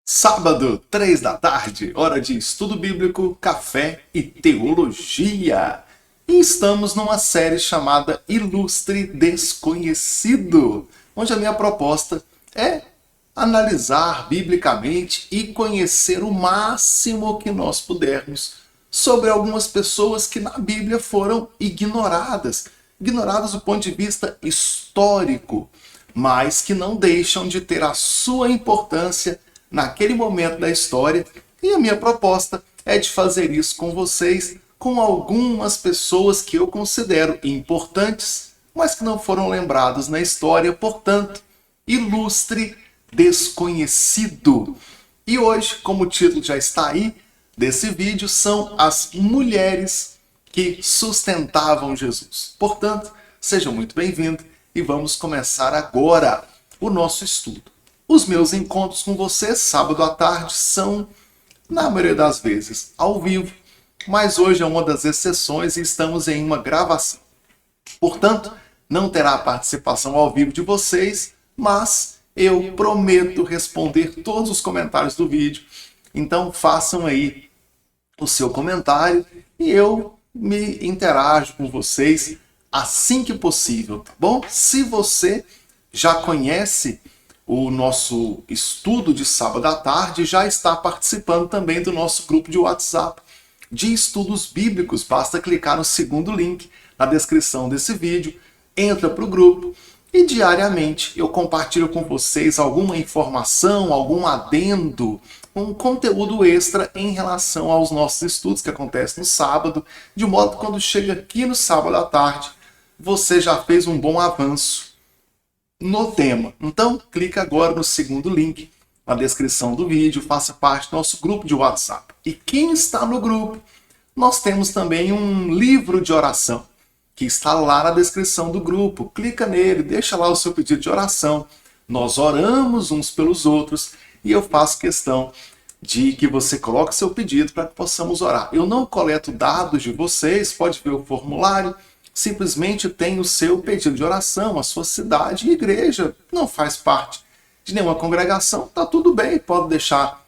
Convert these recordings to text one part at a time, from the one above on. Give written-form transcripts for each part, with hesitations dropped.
Sábado, 3 da tarde, hora de estudo bíblico, café e teologia. E estamos numa série chamada Ilustre Desconhecido, onde a minha proposta é analisar biblicamente e conhecer o máximo que nós pudermos sobre algumas pessoas que na Bíblia foram ignoradas do ponto de vista histórico, mas que não deixam de ter a sua importância naquele momento da história. E a minha proposta é de fazer isso com vocês, com algumas pessoas que eu considero importantes, mas que não foram lembrados na história, portanto, ilustre desconhecido. E hoje, como o título já está aí desse vídeo, são as mulheres que sustentavam Jesus. Portanto, seja muito bem-vindo e vamos começar agora o nosso estudo. Os meus encontros com vocês, sábado à tarde, são, na maioria das vezes, ao vivo, mas hoje é uma das exceções e estamos em uma gravação. Portanto, não terá participação ao vivo de vocês, mas eu prometo responder todos os comentários do vídeo. Então, façam aí o seu comentário e eu me interajo com vocês assim que possível, tá bom? Se você já conhece o nosso estudo de sábado à tarde, já está participando também do nosso grupo de WhatsApp de estudos bíblicos. Basta clicar no segundo link na descrição desse vídeo, entra para o grupo e diariamente eu compartilho com vocês alguma informação, algum adendo, um conteúdo extra em relação aos nossos estudos que acontecem no sábado, de modo que quando chega aqui no sábado à tarde, você já fez um bom avanço no tema. Então, clica agora no segundo link na descrição do vídeo, faça parte do nosso grupo de WhatsApp. E quem está no grupo, nós temos também um livro de oração, que está lá na descrição do grupo. Clica nele, deixa lá o seu pedido de oração. Nós oramos uns pelos outros e eu faço questão de que você coloque seu pedido para que possamos orar. Eu não coleto dados de vocês, pode ver o formulário, simplesmente tem o seu pedido de oração, a sua cidade e igreja. Não faz parte de nenhuma congregação, tá tudo bem, pode deixar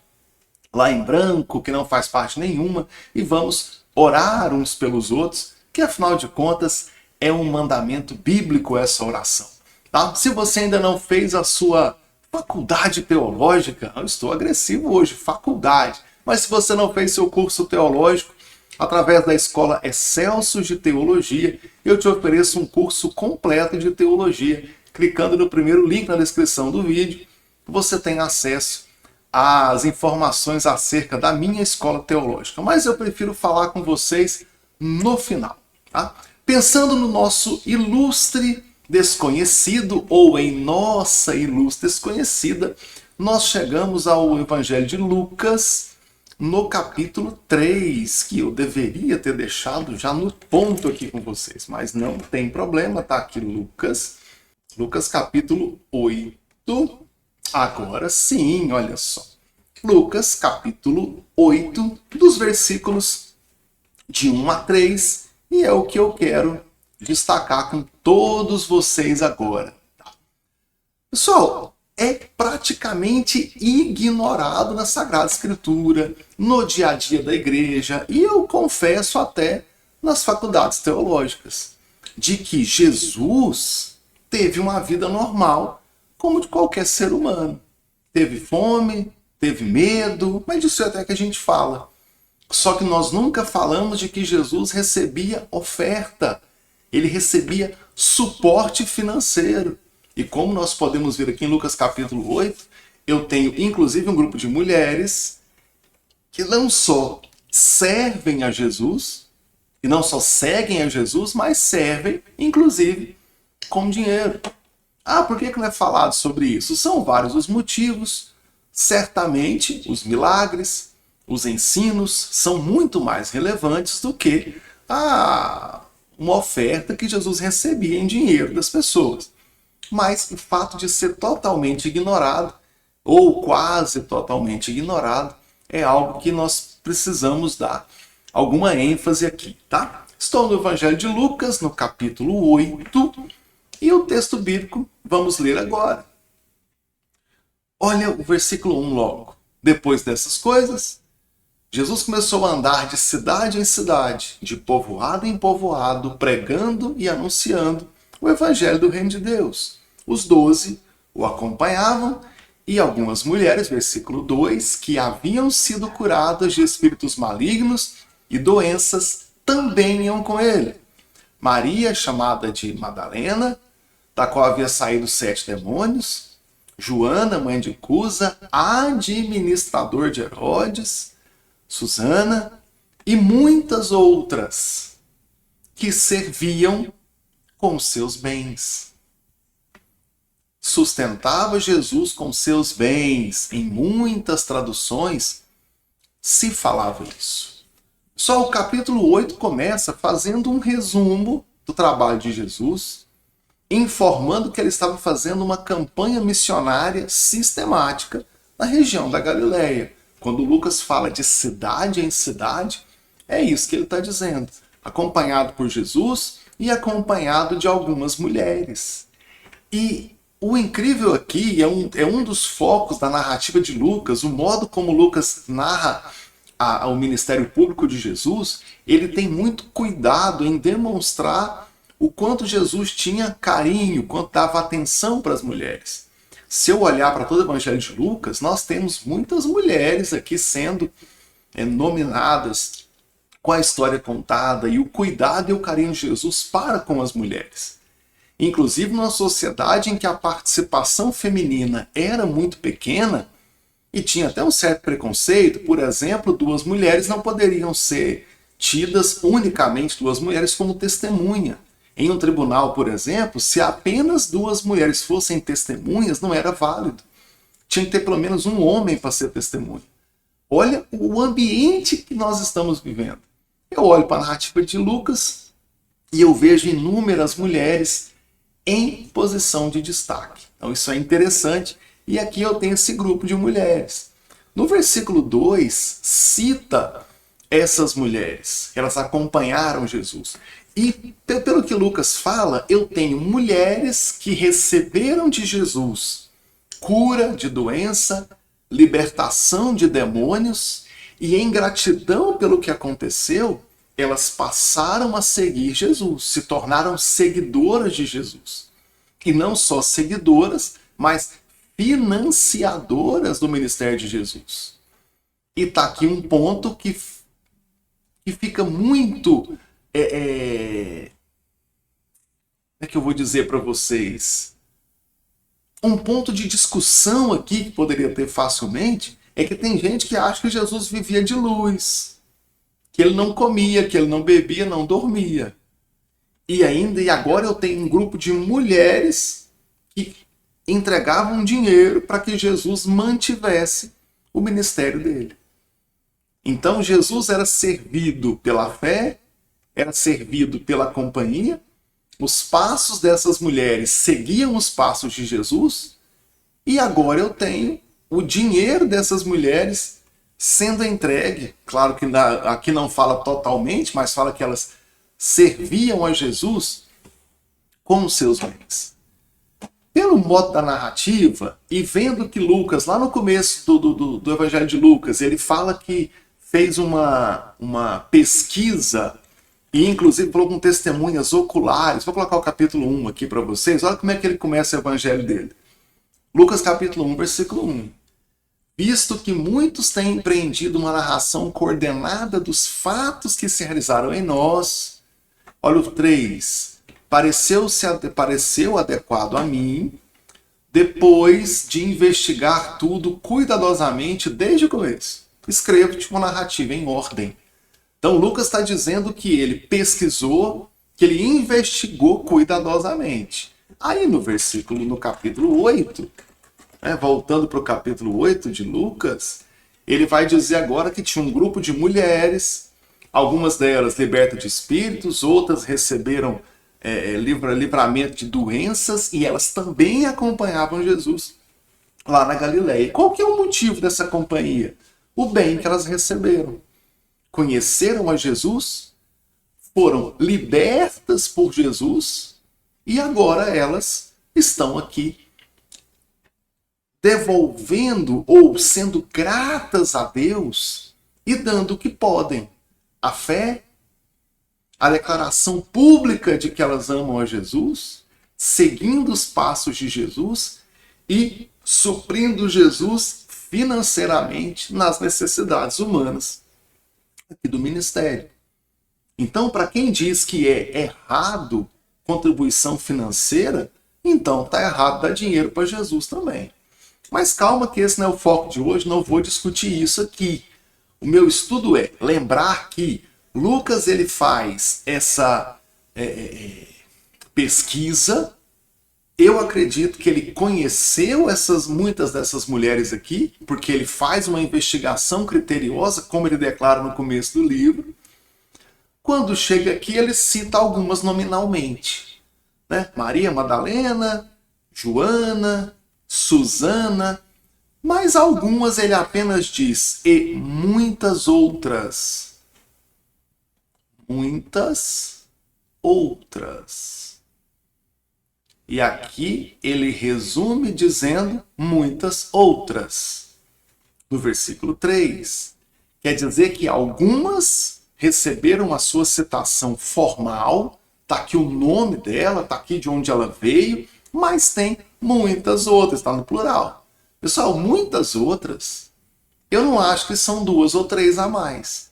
lá em branco, que não faz parte nenhuma, e vamos orar uns pelos outros, que afinal de contas é um mandamento bíblico essa oração. Tá? Se você ainda não fez a sua faculdade teológica, eu estou agressivo hoje, faculdade, mas se você não fez seu curso teológico, através da Escola Excelsius de Teologia, eu te ofereço um curso completo de teologia. Clicando no primeiro link na descrição do vídeo, você tem acesso às informações acerca da minha escola teológica. Mas eu prefiro falar com vocês no final. Tá? Pensando no nosso ilustre desconhecido, ou em nossa ilustre desconhecida, nós chegamos ao Evangelho de Lucas, no capítulo 3, que eu deveria ter deixado já no ponto aqui com vocês, mas não tem problema, tá aqui Lucas capítulo 8, agora sim, olha só. Lucas capítulo 8, dos versículos de 1 a 3, e é o que eu quero destacar com todos vocês agora. Pessoal, é praticamente ignorado na Sagrada Escritura, no dia a dia da igreja, e eu confesso até nas faculdades teológicas, de que Jesus teve uma vida normal, como de qualquer ser humano. Teve fome, teve medo, mas disso até que a gente fala. Só que nós nunca falamos de que Jesus recebia oferta, ele recebia suporte financeiro. E como nós podemos ver aqui em Lucas capítulo 8, eu tenho inclusive um grupo de mulheres que não só servem a Jesus, e não só seguem a Jesus, mas servem inclusive com dinheiro. Ah, por que não é falado sobre isso? São vários os motivos. Certamente os milagres, os ensinos são muito mais relevantes do que uma oferta que Jesus recebia em dinheiro das pessoas. Mas o fato de ser totalmente ignorado, ou quase totalmente ignorado, é algo que nós precisamos dar alguma ênfase aqui, tá? Estou no Evangelho de Lucas, no capítulo 8, e o texto bíblico vamos ler agora. Olha o versículo 1 logo. Depois dessas coisas, Jesus começou a andar de cidade em cidade, de povoado em povoado, pregando e anunciando o evangelho do reino de Deus. Os 12 o acompanhavam e algumas mulheres, versículo 2, que haviam sido curadas de espíritos malignos e doenças, também iam com ele. Maria, chamada de Madalena, da qual havia saído 7 demônios, Joana, mãe de Cusa, administrador de Herodes, Susana e muitas outras que serviam com seus bens. Sustentava Jesus com seus bens. Em muitas traduções se falava isso. Só o capítulo 8 começa fazendo um resumo do trabalho de Jesus, informando que ele estava fazendo uma campanha missionária sistemática na região da Galileia. Quando Lucas fala de cidade em cidade, é isso que ele está dizendo. Acompanhado por Jesus e acompanhado de algumas mulheres. E o incrível aqui é um dos focos da narrativa de Lucas, o modo como Lucas narra o ministério público de Jesus. Ele tem muito cuidado em demonstrar o quanto Jesus tinha carinho, quanto dava atenção para as mulheres. Se eu olhar para todo o evangelho de Lucas, nós temos muitas mulheres aqui sendo nominadas, com a história contada e o cuidado e o carinho de Jesus para com as mulheres. Inclusive numa sociedade em que a participação feminina era muito pequena e tinha até um certo preconceito. Por exemplo, 2 mulheres não poderiam ser tidas, unicamente 2 mulheres, como testemunha. Em um tribunal, por exemplo, se apenas 2 mulheres fossem testemunhas, não era válido. Tinha que ter pelo menos um homem para ser testemunha. Olha o ambiente que nós estamos vivendo. Eu olho para a narrativa de Lucas e eu vejo inúmeras mulheres em posição de destaque. Então isso é interessante. E aqui eu tenho esse grupo de mulheres. No versículo 2, cita essas mulheres. Elas acompanharam Jesus. E pelo que Lucas fala, eu tenho mulheres que receberam de Jesus cura de doença, libertação de demônios, e em gratidão pelo que aconteceu, elas passaram a seguir Jesus, se tornaram seguidoras de Jesus. E não só seguidoras, mas financiadoras do ministério de Jesus. E está aqui um ponto que fica muito... como é que eu vou dizer para vocês? Um ponto de discussão aqui que poderia ter facilmente é que tem gente que acha que Jesus vivia de luz, que ele não comia, que ele não bebia, não dormia. E agora eu tenho um grupo de mulheres que entregavam dinheiro para que Jesus mantivesse o ministério dele. Então Jesus era servido pela fé, era servido pela companhia. Os passos dessas mulheres seguiam os passos de Jesus. E agora eu tenho o dinheiro dessas mulheres sendo entregue. Claro que aqui não fala totalmente, mas fala que elas serviam a Jesus com os seus bens. Pelo modo da narrativa, e vendo que Lucas, lá no começo do Evangelho de Lucas, ele fala que fez uma pesquisa e inclusive falou com testemunhas oculares. Vou colocar o capítulo 1 aqui para vocês. Olha como é que ele começa o evangelho dele. Lucas capítulo 1, versículo 1. Visto que muitos têm empreendido uma narração coordenada dos fatos que se realizaram em nós. Olha o 3. Pareceu adequado a mim, depois de investigar tudo cuidadosamente desde o começo. Escrevo-te uma narrativa em ordem. Então Lucas está dizendo que ele pesquisou, que ele investigou cuidadosamente. Aí no capítulo 8, voltando para o capítulo 8 de Lucas, ele vai dizer agora que tinha um grupo de mulheres, algumas delas libertas de espíritos, outras receberam livramento de doenças, e elas também acompanhavam Jesus lá na Galileia. Qual que é o motivo dessa companhia? O bem que elas receberam. Conheceram a Jesus, foram libertas por Jesus, e agora elas estão aqui devolvendo ou sendo gratas a Deus e dando o que podem. A fé, a declaração pública de que elas amam a Jesus, seguindo os passos de Jesus e suprindo Jesus financeiramente nas necessidades humanas aqui do ministério. Então, para quem diz que é errado contribuição financeira, então está errado dar dinheiro para Jesus também. Mas calma que esse não é o foco de hoje, não vou discutir isso aqui. O meu estudo é lembrar que Lucas ele faz essa pesquisa. Eu acredito que ele conheceu muitas dessas mulheres aqui, porque ele faz uma investigação criteriosa, como ele declara no começo do livro. Quando chega aqui, ele cita algumas nominalmente, né? Maria Madalena, Joana, Susana, mas algumas ele apenas diz, e muitas outras. Muitas outras. E aqui ele resume dizendo muitas outras. No versículo 3, quer dizer que algumas receberam a sua citação formal, está aqui o nome dela, está aqui de onde ela veio, mas tem muitas outras, está no plural. Pessoal, muitas outras, eu não acho que são 2 ou 3 a mais.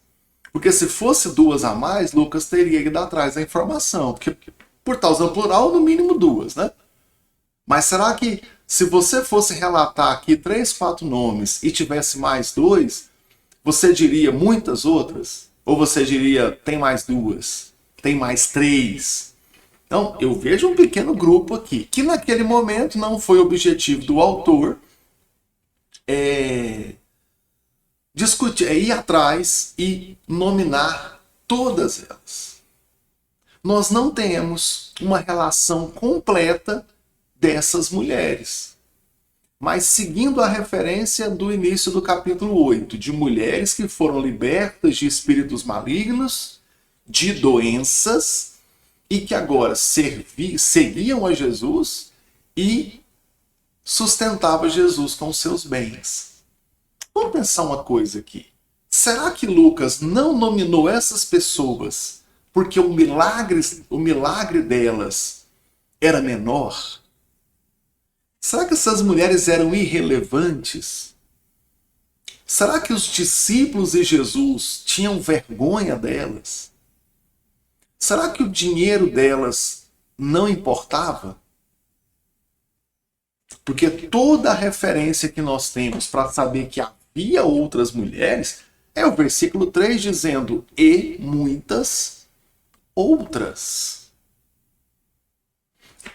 Porque se fosse 2 a mais, Lucas teria ido atrás da informação, porque por estar usando plural, no mínimo 2, né? Mas será que se você fosse relatar aqui 3, 4 nomes e tivesse mais 2, você diria muitas outras? Ou você diria, tem mais 2, tem mais 3? Então, eu vejo um pequeno grupo aqui, que naquele momento não foi objetivo do autor discutir, ir atrás e nominar todas elas. Nós não temos uma relação completa dessas mulheres. Mas seguindo a referência do início do capítulo 8, de mulheres que foram libertas de espíritos malignos, de doenças, e que agora seguiam a Jesus e sustentavam Jesus com seus bens. Vamos pensar uma coisa aqui. Será que Lucas não nominou essas pessoas porque o milagre delas era menor? Será que essas mulheres eram irrelevantes? Será que os discípulos de Jesus tinham vergonha delas? Será que o dinheiro delas não importava? Porque toda a referência que nós temos para saber que havia outras mulheres é o versículo 3 dizendo, e muitas outras.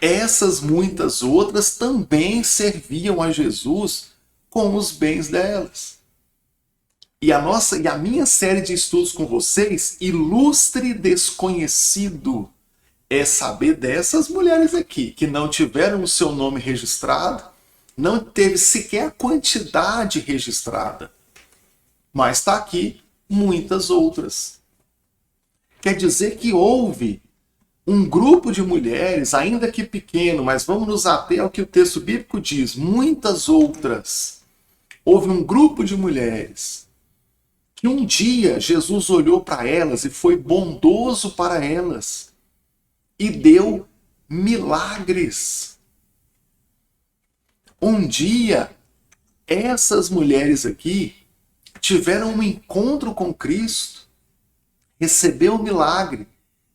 Essas muitas outras também serviam a Jesus com os bens delas. E a minha série de estudos com vocês, Ilustre Desconhecido, é saber dessas mulheres aqui, que não tiveram o seu nome registrado, não teve sequer a quantidade registrada. Mas está aqui muitas outras. Quer dizer que houve um grupo de mulheres, ainda que pequeno, mas vamos nos ater ao que o texto bíblico diz, muitas outras. Houve um grupo de mulheres que um dia Jesus olhou para elas e foi bondoso para elas e deu milagres. Um dia, essas mulheres aqui tiveram um encontro com Cristo, recebeu o milagre,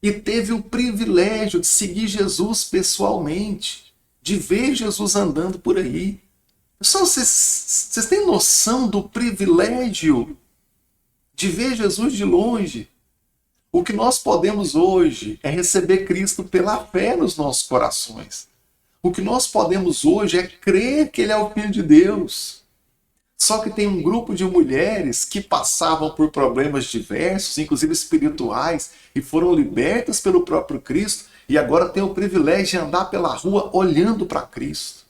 e teve o privilégio de seguir Jesus pessoalmente, de ver Jesus andando por aí. Pessoal, vocês têm noção do privilégio de ver Jesus de longe? O que nós podemos hoje é receber Cristo pela fé nos nossos corações. O que nós podemos hoje é crer que Ele é o Filho de Deus. Só que tem um grupo de mulheres que passavam por problemas diversos, inclusive espirituais, e foram libertas pelo próprio Cristo, e agora têm o privilégio de andar pela rua olhando para Cristo.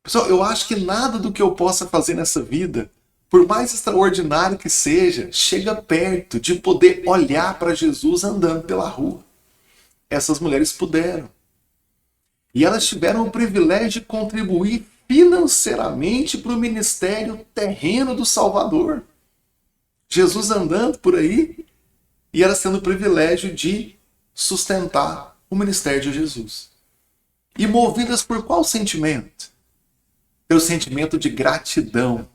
Pessoal, eu acho que nada do que eu possa fazer nessa vida, por mais extraordinário que seja, chega perto de poder olhar para Jesus andando pela rua. Essas mulheres puderam. E elas tiveram o privilégio de contribuir financeiramente para o ministério terreno do Salvador. Jesus andando por aí e ela tendo o privilégio de sustentar o ministério de Jesus. E movidas por qual sentimento? Pelo sentimento de gratidão.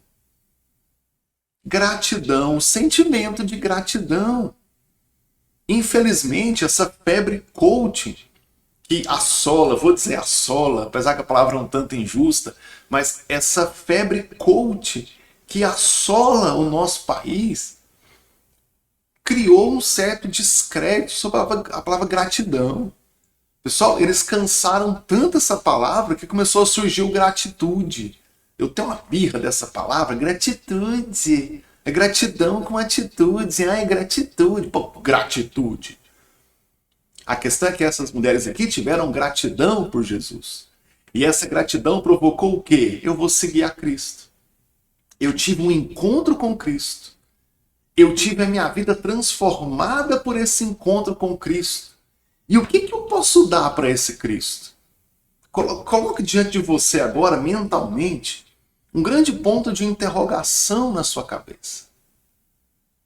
Gratidão, sentimento de gratidão. Infelizmente, essa febre coaching que assola, vou dizer assola, apesar que a palavra é um tanto injusta, mas essa febre coaching que assola o nosso país criou um certo descrédito sobre a palavra gratidão. Pessoal, eles cansaram tanto essa palavra que começou a surgir o gratitude. Eu tenho uma birra dessa palavra, gratitude. É gratidão com atitude. É gratitude. Pô, gratitude. A questão é que essas mulheres aqui tiveram gratidão por Jesus. E essa gratidão provocou o quê? Eu vou seguir a Cristo. Eu tive um encontro com Cristo. Eu tive a minha vida transformada por esse encontro com Cristo. E o que eu posso dar para esse Cristo? Coloque diante de você agora, mentalmente, um grande ponto de interrogação na sua cabeça.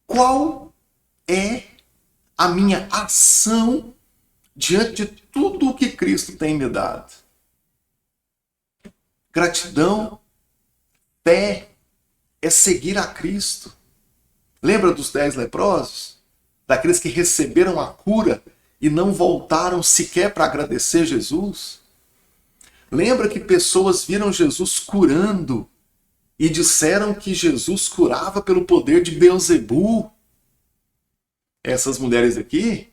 Qual é a minha ação diante de tudo o que Cristo tem me dado? Gratidão, fé, é seguir a Cristo. Lembra dos 10 leprosos? Daqueles que receberam a cura e não voltaram sequer para agradecer Jesus? Lembra que pessoas viram Jesus curando e disseram que Jesus curava pelo poder de Beelzebu? Essas mulheres aqui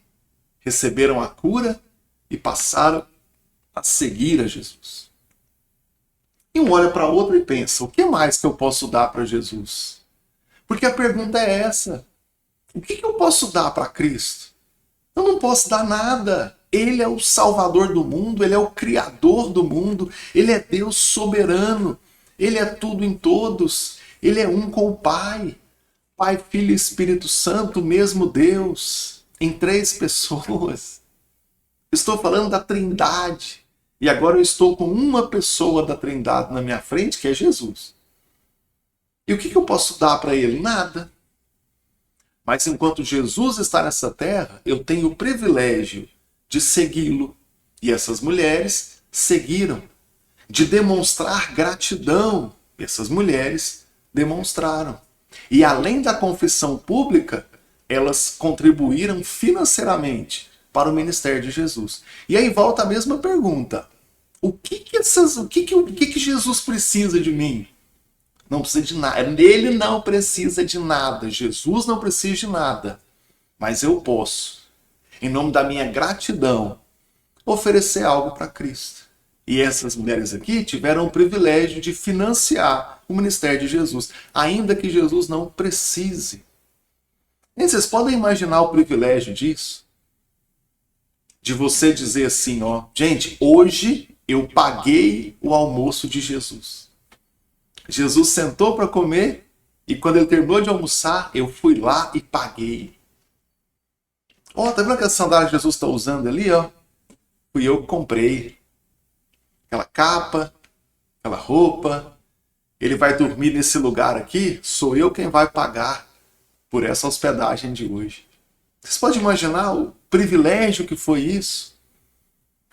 receberam a cura e passaram a seguir a Jesus. E um olha para o outro e pensa, o que mais que eu posso dar para Jesus? Porque a pergunta é essa, o que eu posso dar para Cristo? Eu não posso dar nada. Ele é o Salvador do mundo, Ele é o Criador do mundo, Ele é Deus soberano, Ele é tudo em todos, Ele é um com o Pai. Pai, Filho e Espírito Santo, o mesmo Deus, em 3 pessoas. Estou falando da Trindade. E agora eu estou com uma pessoa da Trindade na minha frente, que é Jesus. E o que eu posso dar para Ele? Nada. Mas enquanto Jesus está nessa terra, eu tenho o privilégio de segui-lo. E essas mulheres seguiram. De demonstrar gratidão. E essas mulheres demonstraram. E além da confissão pública, elas contribuíram financeiramente para o ministério de Jesus. E aí volta a mesma pergunta. O que Jesus precisa de mim? Não precisa de nada. Ele não precisa de nada. Jesus não precisa de nada. Mas eu posso, em nome da minha gratidão, oferecer algo para Cristo. E essas mulheres aqui tiveram o privilégio de financiar o ministério de Jesus, ainda que Jesus não precise. E vocês podem imaginar o privilégio disso? De você dizer assim, ó, gente, hoje eu paguei o almoço de Jesus. Jesus sentou para comer e quando ele terminou de almoçar, eu fui lá e paguei. Ó, tá vendo aquela sandália que Jesus está usando ali, ó? Fui eu que comprei. Aquela capa, aquela roupa. Ele vai dormir nesse lugar aqui, sou eu quem vai pagar por essa hospedagem de hoje. Vocês podem imaginar o privilégio que foi isso?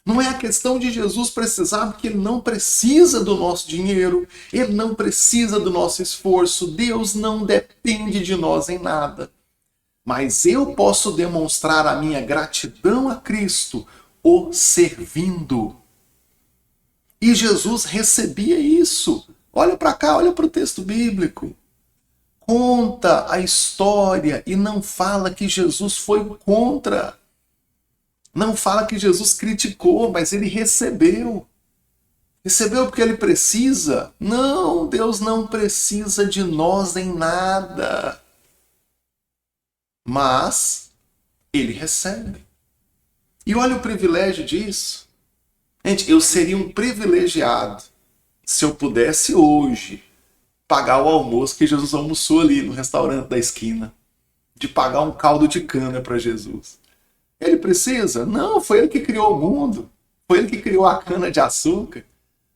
Não é a questão de Jesus precisar, porque Ele não precisa do nosso dinheiro, Ele não precisa do nosso esforço, Deus não depende de nós em nada. Mas eu posso demonstrar a minha gratidão a Cristo, o servindo. E Jesus recebia isso. Olha para cá, olha para o texto bíblico. Conta a história e não fala que Jesus foi contra. Não fala que Jesus criticou, mas ele recebeu. Recebeu porque ele precisa? Não, Deus não precisa de nós em nada. Mas ele recebe. E olha o privilégio disso. Gente, eu seria um privilegiado se eu pudesse hoje pagar o almoço que Jesus almoçou ali no restaurante da esquina. De pagar um caldo de cana para Jesus. Ele precisa? Não, foi ele que criou o mundo. Foi ele que criou a cana de açúcar.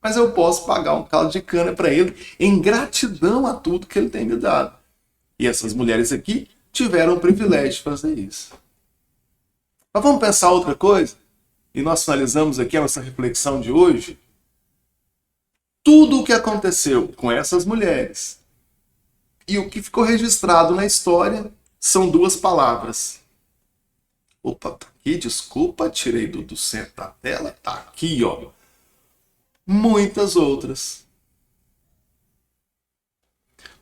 mas eu posso pagar um caldo de cana para ele em gratidão a tudo que ele tem me dado. E essas mulheres aqui tiveram o privilégio de fazer isso. Mas vamos pensar outra coisa? E nós finalizamos aqui a nossa reflexão de hoje. Tudo o que aconteceu com essas mulheres e o que ficou registrado na história são duas palavras. Opa, tá aqui, desculpa, tirei do centro da tela. Tá aqui, ó. Muitas outras.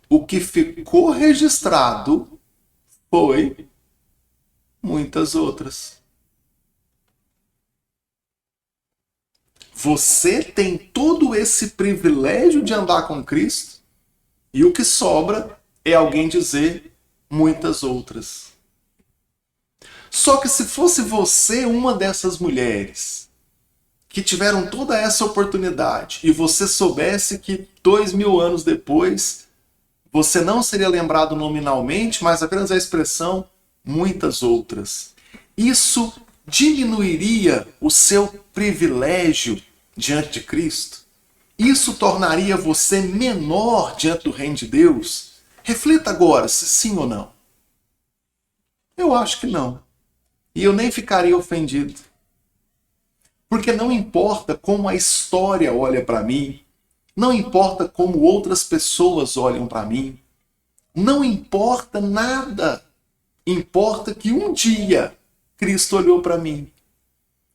O que ficou registrado foi muitas outras. Você tem todo esse privilégio de andar com Cristo e o que sobra é alguém dizer muitas outras. Só que se fosse você uma dessas mulheres que tiveram toda essa oportunidade e você soubesse que 2000 anos depois você não seria lembrado nominalmente, mas apenas a expressão muitas outras, isso diminuiria o seu privilégio diante de Cristo? Isso tornaria você menor diante do reino de Deus? Reflita agora se sim ou não. Eu acho que não. E eu nem ficaria ofendido. Porque não importa como a história olha para mim, não importa como outras pessoas olham para mim, não importa nada. Importa que um dia Cristo olhou para mim.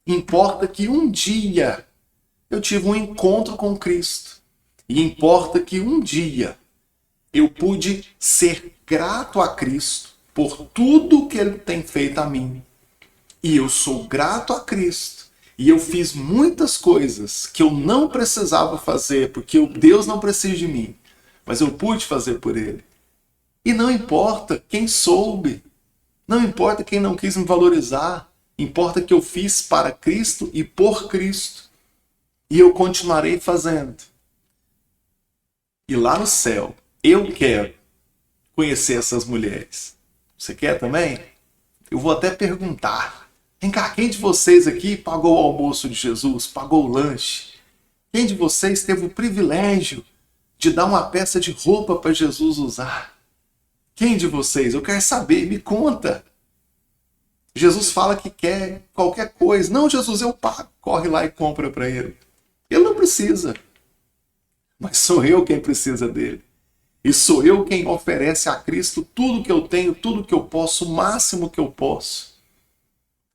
Importa que um dia eu tive um encontro com Cristo. E importa que um dia eu pude ser grato a Cristo por tudo que Ele tem feito a mim. E eu sou grato a Cristo. E eu fiz muitas coisas que eu não precisava fazer, porque Deus não precisa de mim. Mas eu pude fazer por Ele. E não importa quem soube. Não importa quem não quis me valorizar. Importa que eu fiz para Cristo e por Cristo. E eu continuarei fazendo. E lá no céu, eu quero conhecer essas mulheres. Você quer também? Eu vou até perguntar. Vem cá, quem de vocês aqui pagou o almoço de Jesus? Pagou o lanche? Quem de vocês teve o privilégio de dar uma peça de roupa para Jesus usar? Quem de vocês? Eu quero saber, me conta. Jesus fala que quer qualquer coisa. Não, Jesus, eu pago. Corre lá e compra para ele. Ele não precisa. Mas sou eu quem precisa dele. E sou eu quem oferece a Cristo tudo que eu tenho, tudo que eu posso, o máximo que eu posso.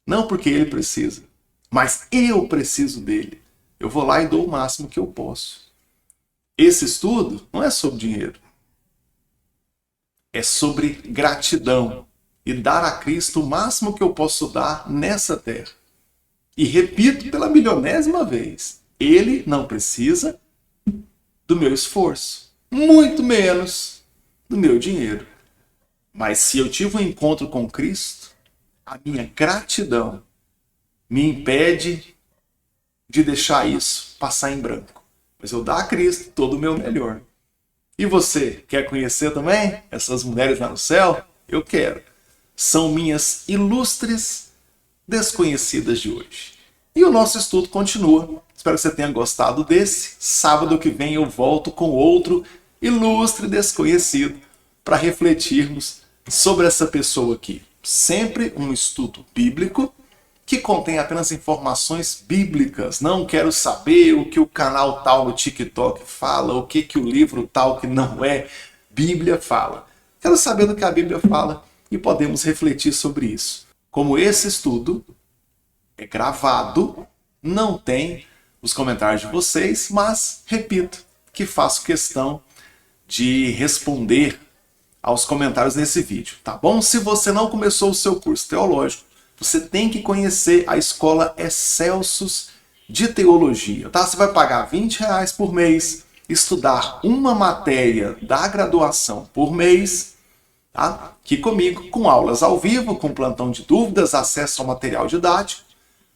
Não porque ele precisa, mas eu preciso dele. Eu vou lá e dou o máximo que eu posso. Esse estudo não é sobre dinheiro. É sobre gratidão. E dar a Cristo o máximo que eu posso dar nessa terra. E repito pela milionésima vez. Ele não precisa do meu esforço. Muito menos do meu dinheiro. Mas se eu tive um encontro com Cristo, a minha gratidão me impede de deixar isso passar em branco. Mas eu dou a Cristo todo o meu melhor. E você, quer conhecer também essas mulheres lá no céu? Eu quero. São minhas ilustres desconhecidas de hoje. E o nosso estudo continua. Espero que você tenha gostado desse. Sábado que vem eu volto com outro ilustre desconhecido para refletirmos sobre essa pessoa aqui. Sempre um estudo bíblico que contém apenas informações bíblicas. Não quero saber o que o canal tal no TikTok fala, o que o livro tal que não é Bíblia fala. Quero saber do que a Bíblia fala e podemos refletir sobre isso. Como esse estudo é gravado, não tem os comentários de vocês, mas, repito, que faço questão de responder aos comentários nesse vídeo, tá bom? Se você não começou o seu curso teológico, você tem que conhecer a Escola Excelsus de Teologia, tá? Você vai pagar R$20 por mês, estudar uma matéria da graduação por mês, tá? Aqui comigo, com aulas ao vivo, com plantão de dúvidas, acesso ao material didático.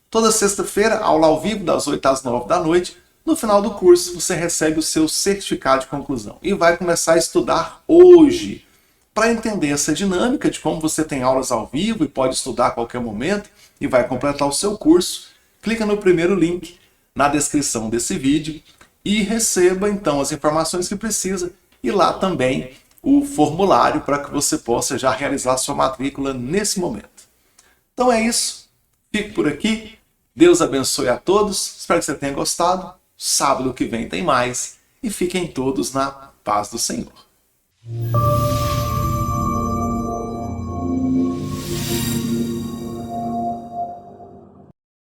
Toda sexta-feira, aula ao vivo, das 8 às 9 da noite. No final do curso, você recebe o seu certificado de conclusão. E vai começar a estudar hoje. Para entender essa dinâmica de como você tem aulas ao vivo e pode estudar a qualquer momento e vai completar o seu curso, clica no primeiro link na descrição desse vídeo e receba então as informações que precisa e lá também o formulário para que você possa já realizar sua matrícula nesse momento. Então é isso, fico por aqui, Deus abençoe a todos, espero que você tenha gostado, sábado que vem tem mais e fiquem todos na paz do Senhor.